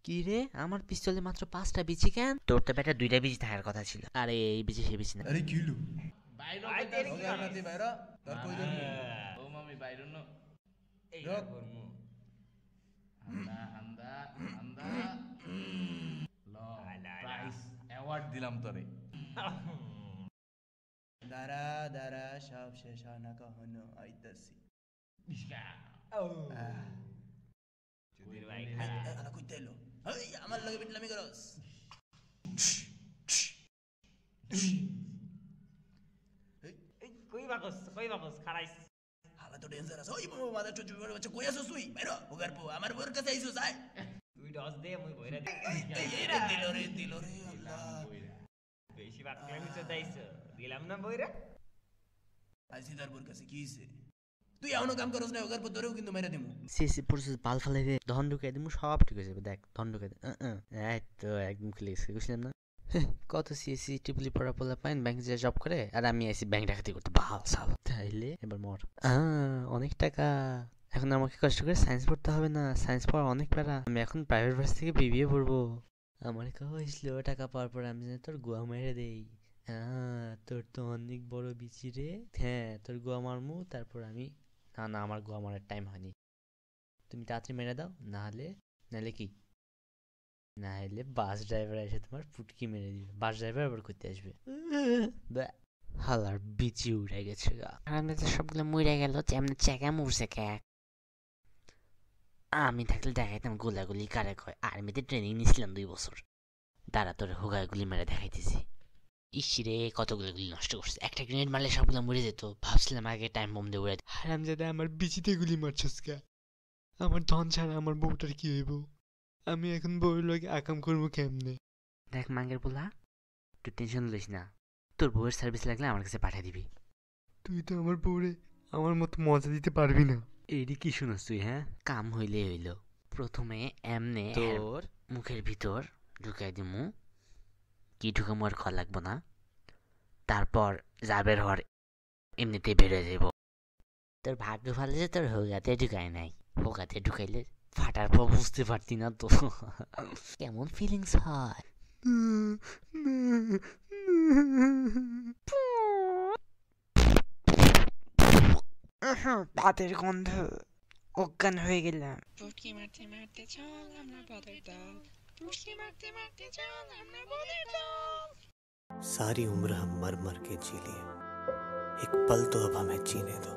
কি রে, আমার পিস্তলে মাত্র 5টা বিচি কেন? তোর তো বেটা 2টা বিচি থাকার কথা ছিল। আরে এই বিচি সে বিচি না। আরে কি হলো? বাইরে নাতি বাইরে তোর কই ধরমু? ও মামি বাইরে নো এই রক। করমু আন্দা আন্দা আন্দা ল প্রাইস অ্যাওয়ার্ড দিলাম তোরে। দাঁড়া দাঁড়া সব শেষ হয় না কখনো আইতাছি। চুদির ভাই খারাপ। আলা কইতে এলো এই আমার লগে বিটলামি করস। কই বাকস খারাইস হালা তো ডেঞ্জারাস ওই মাথা চুচু করে বাচ্চা কই আসছ তুই বাইরে ওগার পো আমার বউর কাছে আইছস আয়। তুই ডস দে মুই বইরা দে দিল রে আল্লাহ বেশি বাকলামি চদাইছ দিলাম না বইরা আইছি তার বউর কাছে কি হইছে? তুই এখনো কাম করস না ওগার পো ধরেও কিন্তু মেরে দিমু। সি পুরুষ বাল ফালাই দে, ধন ঢুকাই দিমু, সব ঠিক হয়ে যাবে। দেখ ধন ঢুকাই দে। এই তো একদম খুলে গেছে, বুঝলাম না। কত সিএসসি টিপলি পড়া পোলা পাইন ব্যাংক যে জব করে, আর আমি আইসি ব্যাংক ডাকাতি করতে। ভাল সাল তাইলে এবার মর। অনেক টাকা। এখন আমাকে কষ্ট করে সায়েন্স পড়তে হবে না, সায়েন্স পড়া অনেক প্যারা। আমি এখন প্রাইভেট ভার্স থেকে বিবিএ পড়বো। আমার কইছিল টাকা পাওয়ার পর আমি যেন তোর গোয়া মেরে দেই। তোর তো অনেক বড় বিচি রে। হ্যাঁ তোর গোয়া মারমু, তারপর আমি না আমার গোয়া মারার টাইম হয়নি, তুমি তাড়াতাড়ি মেরে দাও, নাহলে কি, নাহলে বাস ড্রাইভার এসে তোমার ফুটকি মেরে দিবে। বাস ড্রাইভার আবার করতে আসবে। হালার বিচি উড়ে গেছে গা। আমি তো সবগুলো মরে গেল, এমনি চেকা মরছে ক্যাক। আমি থাকলে দেখাইতাম গোলাগুলি কারে কয়। আর্মিতে ট্রেনিং নিয়েছিলাম 2 বছর। দাঁড়া তোর হুগাগুলি মেরে দেখাইতেছি। ইসিরে কতগুলো গুলি নষ্ট করছে, একটা গ্রেনেড মারলে সবগুলো মরে যেত। ভাবছিলাম আগে টাইম বোম দিয়ে উড়ে। হারামজাদা আমার বিচিতে গুলি মারছস কা? আমার ধন ছাড়া আমার বউটার কি হইব? আমি এখন বউয়ের লগে আকাম করবো কেমনে? দেখ মাঙ্গের পোলা, তুই টেনশন লইস না, তোর বউয়ের সার্ভিস লাগলে আমার কাছে পাঠিয়ে দিবি। তুই তো আমার বউরে আমার মতো মজা দিতে পারবি না। এইটি কি শুনস তুই? হ্যাঁ, কাম হইলে হইল। প্রথমে এমনে তোর মুখের ভিতর ঢুকাই দিমু, কি ঢুকামু আর খাওয়া লাগবো না। তারপর যা বের হওয়ার এমনিতেই বের হয়ে যাবো। তোর ভাগ্য ভালো যে তোর হোগাতে ঢুকাই নাই। হোগাতে ঢুকাইলে ফাটার পর বুঝতে পারতি না তো কেমন ফিলিংস হয়। ভাতের গন্ধ, অজ্ঞান হয়ে গেলাম। পুটকি মারতে মারতে চল আমরা বদের দল, পুটকি মারতে মারতে চল আমরা বদের দল। सारी उम्र हम मर मर के जी लिए, एक पल तो अब हमें जीने दो।